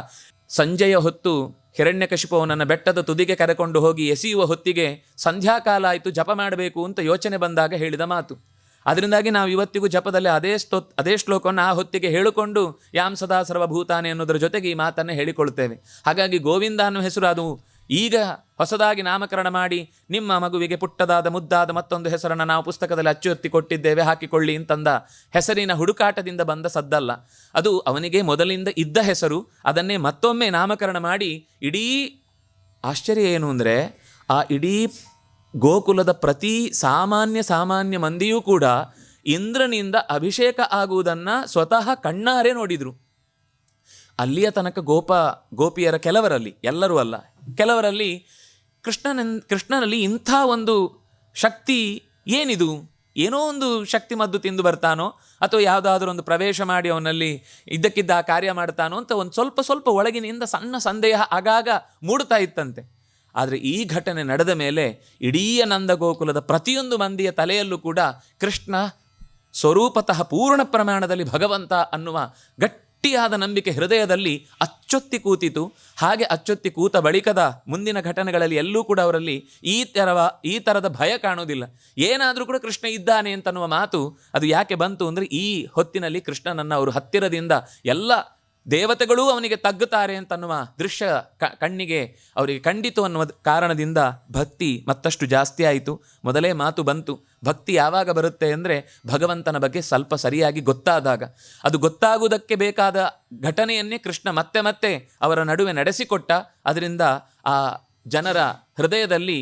ಸಂಜೆಯ ಹೊತ್ತು ಹಿರಣ್ಯಕಶಿಪುವನನ್ನು ಬೆಟ್ಟದ ತುದಿಗೆ ಕರೆಕೊಂಡು ಹೋಗಿ ಎಸೆಯುವ ಹೊತ್ತಿಗೆ ಸಂಧ್ಯಾಕಾಲ ಆಯಿತು, ಜಪ ಮಾಡಬೇಕು ಅಂತ ಯೋಚನೆ ಬಂದಾಗ ಹೇಳಿದ ಮಾತು. ಅದರಿಂದಾಗಿ ನಾವು ಇವತ್ತಿಗೂ ಜಪದಲ್ಲಿ ಅದೇ ಶ್ಲೋಕವನ್ನು ಆ ಹೊತ್ತಿಗೆ ಹೇಳಿಕೊಂಡು ಯಾಂ ಸದಾ ಸರ್ವಭೂತಾನೆ ಅನ್ನೋದರ ಜೊತೆಗೆ ಈ ಮಾತನ್ನು ಹೇಳಿಕೊಳ್ತೇವೆ. ಹಾಗಾಗಿ ಗೋವಿಂದ ಅನ್ನೋ ಹೆಸರು ಅದು ಈಗ ಹೊಸದಾಗಿ ನಾಮಕರಣ ಮಾಡಿ ನಿಮ್ಮ ಮಗುವಿಗೆ ಪುಟ್ಟದಾದ ಮುದ್ದಾದ ಮತ್ತೊಂದು ಹೆಸರನ್ನು ನಾವು ಪುಸ್ತಕದಲ್ಲಿ ಅಚ್ಚೊತ್ತಿ ಕೊಟ್ಟಿದ್ದೇವೆ, ಹಾಕಿಕೊಳ್ಳಿ ಅಂತಂದ ಹೆಸರಿನ ಹುಡುಕಾಟದಿಂದ ಬಂದ ಸದ್ದಲ್ಲ. ಅದು ಅವನಿಗೆ ಮೊದಲಿಂದ ಇದ್ದ ಹೆಸರು, ಅದನ್ನೇ ಮತ್ತೊಮ್ಮೆ ನಾಮಕರಣ ಮಾಡಿ ಇಡೀ ಆಶ್ಚರ್ಯ ಏನು ಅಂದರೆ ಆ ಇಡೀ ಗೋಕುಲದ ಪ್ರತಿ ಸಾಮಾನ್ಯ ಮಂದಿಯೂ ಕೂಡ ಇಂದ್ರನಿಂದ ಅಭಿಷೇಕ ಆಗುವುದನ್ನು ಸ್ವತಃ ಕಣ್ಣಾರೆ ನೋಡಿದರು. ಅಲ್ಲಿಯ ತನಕ ಗೋಪಿಯರ ಕೆಲವರಲ್ಲಿ, ಎಲ್ಲರೂ ಅಲ್ಲ, ಕೆಲವರಲ್ಲಿ ಕೃಷ್ಣನಲ್ಲಿ ಇಂಥ ಒಂದು ಶಕ್ತಿ ಏನಿದು, ಏನೋ ಒಂದು ಶಕ್ತಿ ಮದ್ದು ತಿಂದು ಬರ್ತಾನೋ ಅಥವಾ ಯಾವುದಾದ್ರೂ ಒಂದು ಪ್ರವೇಶ ಮಾಡಿ ಅವನಲ್ಲಿ ಇದ್ದಕ್ಕಿದ್ದ ಆ ಕಾರ್ಯ ಮಾಡ್ತಾನೋ ಅಂತ ಒಂದು ಸ್ವಲ್ಪ ಒಳಗಿನಿಂದ ಸಣ್ಣ ಸಂದೇಹ ಆಗಾಗ ಮೂಡ್ತಾ ಇತ್ತಂತೆ. ಆದರೆ ಈ ಘಟನೆ ನಡೆದ ಮೇಲೆ ಇಡೀ ನಂದಗೋಕುಲದ ಪ್ರತಿಯೊಂದು ಮಂದಿಯ ತಲೆಯಲ್ಲೂ ಕೂಡ ಕೃಷ್ಣ ಸ್ವರೂಪತಃ ಪೂರ್ಣ ಪ್ರಮಾಣದಲ್ಲಿ ಭಗವಂತ ಅನ್ನುವ ಗಟ್ಟಿಯಾದ ನಂಬಿಕೆ ಹೃದಯದಲ್ಲಿ ಅಚ್ಚೊತ್ತಿ ಕೂತಿತು. ಹಾಗೆ ಅಚ್ಚೊತ್ತಿ ಕೂತ ಬಳಿಕದ ಮುಂದಿನ ಘಟನೆಗಳಲ್ಲಿ ಎಲ್ಲೂ ಕೂಡ ಅವರಲ್ಲಿ ಈ ಥರದ ಭಯ ಕಾಣೋದಿಲ್ಲ. ಏನಾದರೂ ಕೂಡ ಕೃಷ್ಣ ಇದ್ದಾನೆ ಅಂತನ್ನುವ ಮಾತು ಅದು ಯಾಕೆ ಬಂತು ಅಂದರೆ ಈ ಹೊತ್ತಿನಲ್ಲಿ ಕೃಷ್ಣನನ್ನು ಅವರು ಹತ್ತಿರದಿಂದ ಎಲ್ಲ ದೇವತೆಗಳೂ ಅವನಿಗೆ ತಗ್ಗುತ್ತಾರೆ ಅಂತನ್ನುವ ದೃಶ್ಯ ಕಣ್ಣಿಗೆ ಅವರಿಗೆ ಕಂಡಿತು ಅನ್ನುವ ಕಾರಣದಿಂದ ಭಕ್ತಿ ಮತ್ತಷ್ಟು ಜಾಸ್ತಿ ಆಯಿತು. ಮೊದಲೇ ಮಾತು ಬಂತು, ಭಕ್ತಿ ಯಾವಾಗ ಬರುತ್ತೆ ಅಂದರೆ ಭಗವಂತನ ಬಗ್ಗೆ ಸ್ವಲ್ಪ ಸರಿಯಾಗಿ ಗೊತ್ತಾದಾಗ. ಅದು ಗೊತ್ತಾಗುವುದಕ್ಕೆ ಬೇಕಾದ ಘಟನೆಯನ್ನೇ ಕೃಷ್ಣ ಮತ್ತೆ ಅವರ ನಡುವೆ ನಡೆಸಿಕೊಟ್ಟ. ಅದರಿಂದ ಆ ಜನರ ಹೃದಯದಲ್ಲಿ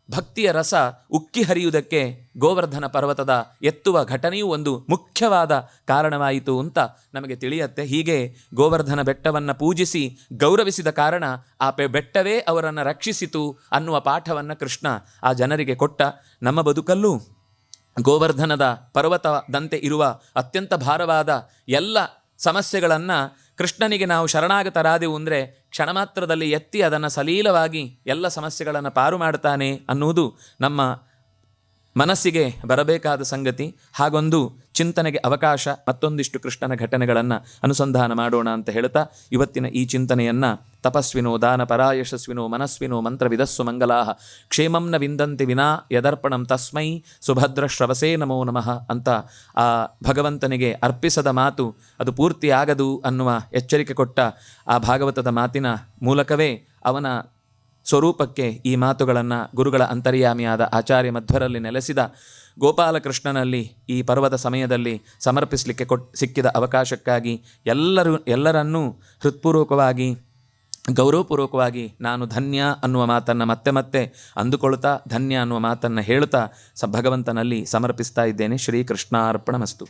ಭಕ್ತಿಯ ರಸ ಉಕ್ಕಿ ಹರಿಯುವುದಕ್ಕೆ ಗೋವರ್ಧನ ಪರ್ವತದ ಎತ್ತುವ ಘಟನೆಯೂ ಒಂದು ಮುಖ್ಯವಾದ ಕಾರಣವಾಯಿತು ಅಂತ ನಮಗೆ ತಿಳಿಯುತ್ತೆ. ಹೀಗೆ ಗೋವರ್ಧನ ಬೆಟ್ಟವನ್ನು ಪೂಜಿಸಿ ಗೌರವಿಸಿದ ಕಾರಣ ಆ ಬೆಟ್ಟವೇ ಅವರನ್ನು ರಕ್ಷಿಸಿತು ಅನ್ನುವ ಪಾಠವನ್ನು ಕೃಷ್ಣ ಆ ಜನರಿಗೆ ಕೊಟ್ಟ. ನಮ್ಮ ಬದುಕಲ್ಲೂ ಗೋವರ್ಧನದ ಪರ್ವತದಂತೆ ಇರುವ ಅತ್ಯಂತ ಭಾರವಾದ ಎಲ್ಲ ಸಮಸ್ಯೆಗಳನ್ನು ಕೃಷ್ಣನಿಗೆ ನಾವು ಶರಣಾಗತರಾದೆವು ಅಂದರೆ ಕ್ಷಣ ಮಾತ್ರದಲ್ಲಿ ಎತ್ತಿ ಅದನ್ನು ಸಲೀಲವಾಗಿ ಎಲ್ಲ ಸಮಸ್ಯೆಗಳನ್ನು ಪಾರು ಮಾಡ್ತಾನೆ ಅನ್ನುವುದು ನಮ್ಮ ಮನಸ್ಸಿಗೆ ಬರಬೇಕಾದ ಸಂಗತಿ. ಹಾಗೊಂದು ಚಿಂತನೆಗೆ ಅವಕಾಶ, ಮತ್ತೊಂದಿಷ್ಟು ಕೃಷ್ಣನ ಘಟನೆಗಳನ್ನು ಅನುಸಂಧಾನ ಮಾಡೋಣ ಅಂತ ಹೇಳ್ತಾ ಇವತ್ತಿನ ಈ ಚಿಂತನೆಯನ್ನು ತಪಸ್ವಿನೋ ದಾನಪರಾ ಯಶಸ್ವಿನೋ ಮನಸ್ವಿನೋ ಮಂತ್ರವಿದಸ್ಸು ಮಂಗಲಾಹ ಕ್ಷೇಮಂ ನ ವಿಂದಂತಿ ವಿನಾ ಯದರ್ಪಣಂ ತಸ್ಮೈ ಸುಭದ್ರ ಶ್ರವಸೇ ನಮೋ ನಮಃ ಅಂತ ಆ ಭಗವಂತನಿಗೆ ಅರ್ಪಿಸದ ಮಾತು ಅದು ಪೂರ್ತಿ ಆಗದು ಅನ್ನುವ ಎಚ್ಚರಿಕೆ ಕೊಟ್ಟ ಆ ಭಾಗವತದ ಮಾತಿನ ಮೂಲಕವೇ ಅವನ ಸ್ವರೂಪಕ್ಕೆ ಈ ಮಾತುಗಳನ್ನು ಗುರುಗಳ ಅಂತರ್ಯಾಮಿಯಾದ ಆಚಾರ್ಯ ಮಧ್ವರಲ್ಲಿ ನೆಲೆಸಿದ ಗೋಪಾಲಕೃಷ್ಣನಲ್ಲಿ ಈ ಪರ್ವದ ಸಮಯದಲ್ಲಿ ಸಮರ್ಪಿಸಲಿಕ್ಕೆ ಸಿಕ್ಕಿದ ಅವಕಾಶಕ್ಕಾಗಿ ಎಲ್ಲರನ್ನೂ ಹೃತ್ಪೂರ್ವಕವಾಗಿ ಗೌರವಪೂರ್ವಕವಾಗಿ ನಾನು ಧನ್ಯ ಅನ್ನುವ ಮಾತನ್ನು ಮತ್ತೆ ಅಂದುಕೊಳ್ತಾ ಧನ್ಯ ಅನ್ನುವ ಮಾತನ್ನು ಹೇಳುತ್ತಾ ಭಗವಂತನಲ್ಲಿ ಸಮರ್ಪಿಸ್ತಾ ಇದ್ದೇನೆ. ಶ್ರೀಕೃಷ್ಣಾರ್ಪಣಮಸ್ತು.